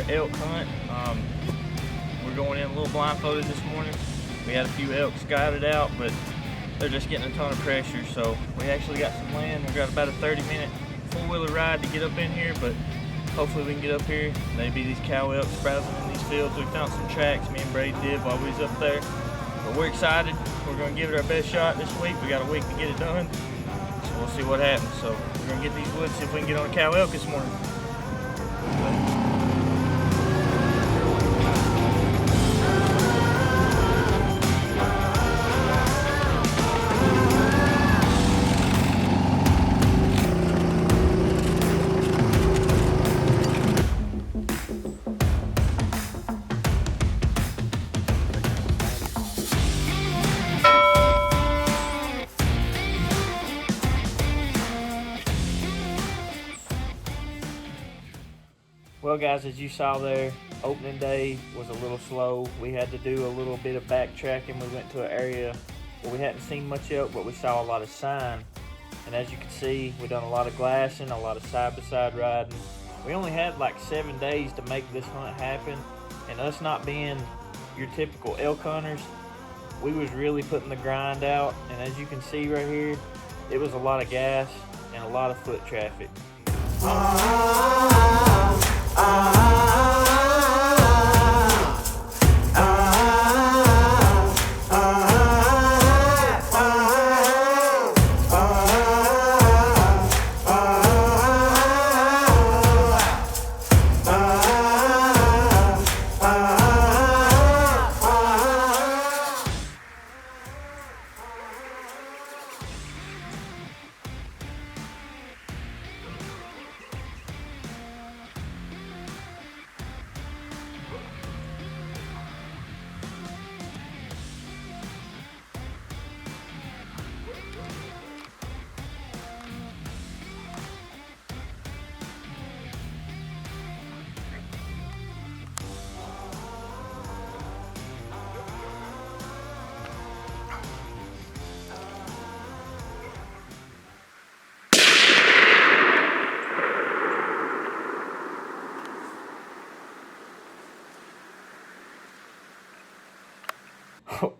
Elk hunt. We're going in a little blindfolded this morning. We had a few elk scouted out, but they're just getting a ton of pressure, so we actually got some land. We've got about a 30-minute four-wheeler ride to get up in here, but hopefully we can get up here. Maybe these cow elk browsing in these fields. We found some tracks me and Brady did while we was up there, but we're excited. We're going to give it our best shot this week. We got a week to get it done, so we'll see what happens. So we're going to get these woods, see if we can get on a cow elk this morning. Well guys, as you saw there, opening day was a little slow. We had to do a little bit of backtracking. We went to an area where we hadn't seen much elk, but we saw a lot of sign. And as you can see, we done a lot of glassing, a lot of side-by-side riding. We only had like 7 days to make this hunt happen. And us not being your typical elk hunters, we was really putting the grind out. And as you can see right here, it was a lot of gas and a lot of foot traffic.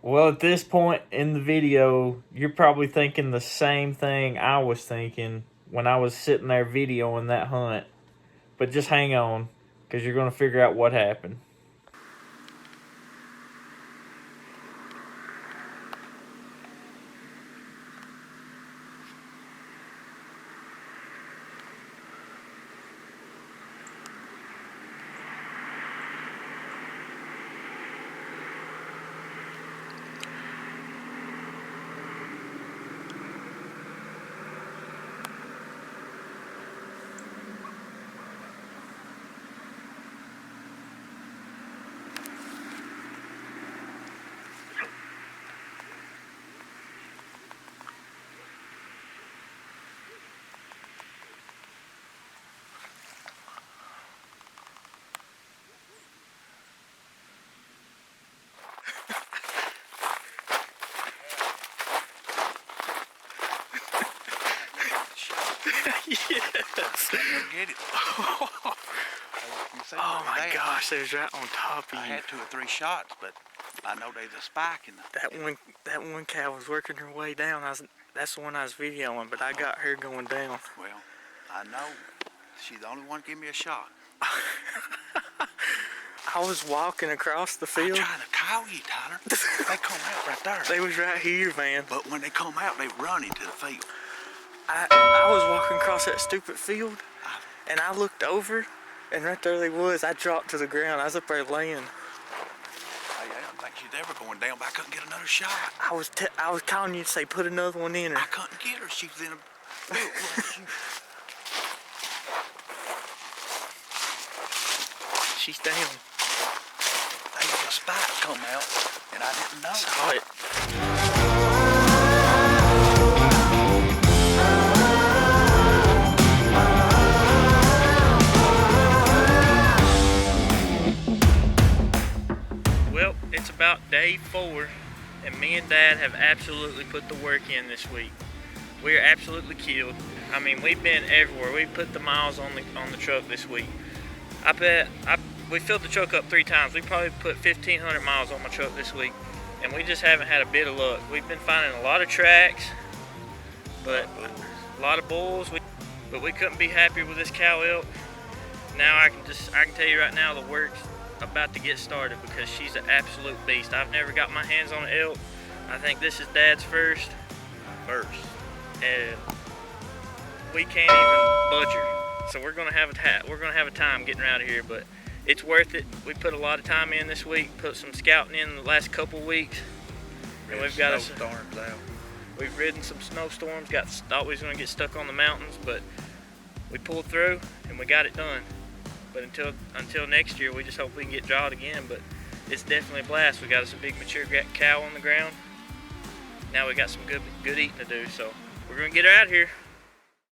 Well, at this point in the video, you're probably thinking the same thing I was thinking when I was sitting there videoing that hunt. But just hang on, because you're going to figure out what happened. Yes. Get it. Oh my gosh, it was right on top of you. I had 2 or 3 shots, but I know there's a spike in the... That one cow was working her way down. That's the one I was videoing, but I got her going down. Well, I know. She's the only one give me a shot. I was walking across the field. I'm trying to call you, Tyler. They come out right there. They was right here, man. But when they come out, they run into the field. I was walking across that stupid field, and I looked over, and right there they was. I dropped to the ground. I was up there laying. Oh, yeah, I think she's they were going down, but I couldn't get another shot. I was calling you to say put another one in her. I couldn't get her. She was in a. She's down. There was a spike come out, and I didn't know. Saw it. Well, it's about day 4, and me and Dad have absolutely put the work in this week. We are absolutely killed. I mean, we've been everywhere. We put the miles on the truck this week. We filled the truck up 3 times. We probably put 1,500 miles on my truck this week, and we just haven't had a bit of luck. We've been finding a lot of tracks, but a lot of bulls. But we couldn't be happier with this cow elk. Now I can tell you right now, the work's about to get started because she's an absolute beast. I've never got my hands on an elk. I think this is Dad's first, and we can't even budge her. So we're gonna have a time getting her out of here, but it's worth it. We put a lot of time in this week, put some scouting in the last couple weeks, and we've got snowstorms out. We've ridden some snowstorms. Thought we was gonna get stuck on the mountains, but we pulled through and we got it done. But until next year, we just hope we can get drawed again. But it's definitely a blast. We got us a big mature cow on the ground. Now we got some good eating to do. So we're gonna get her out of here.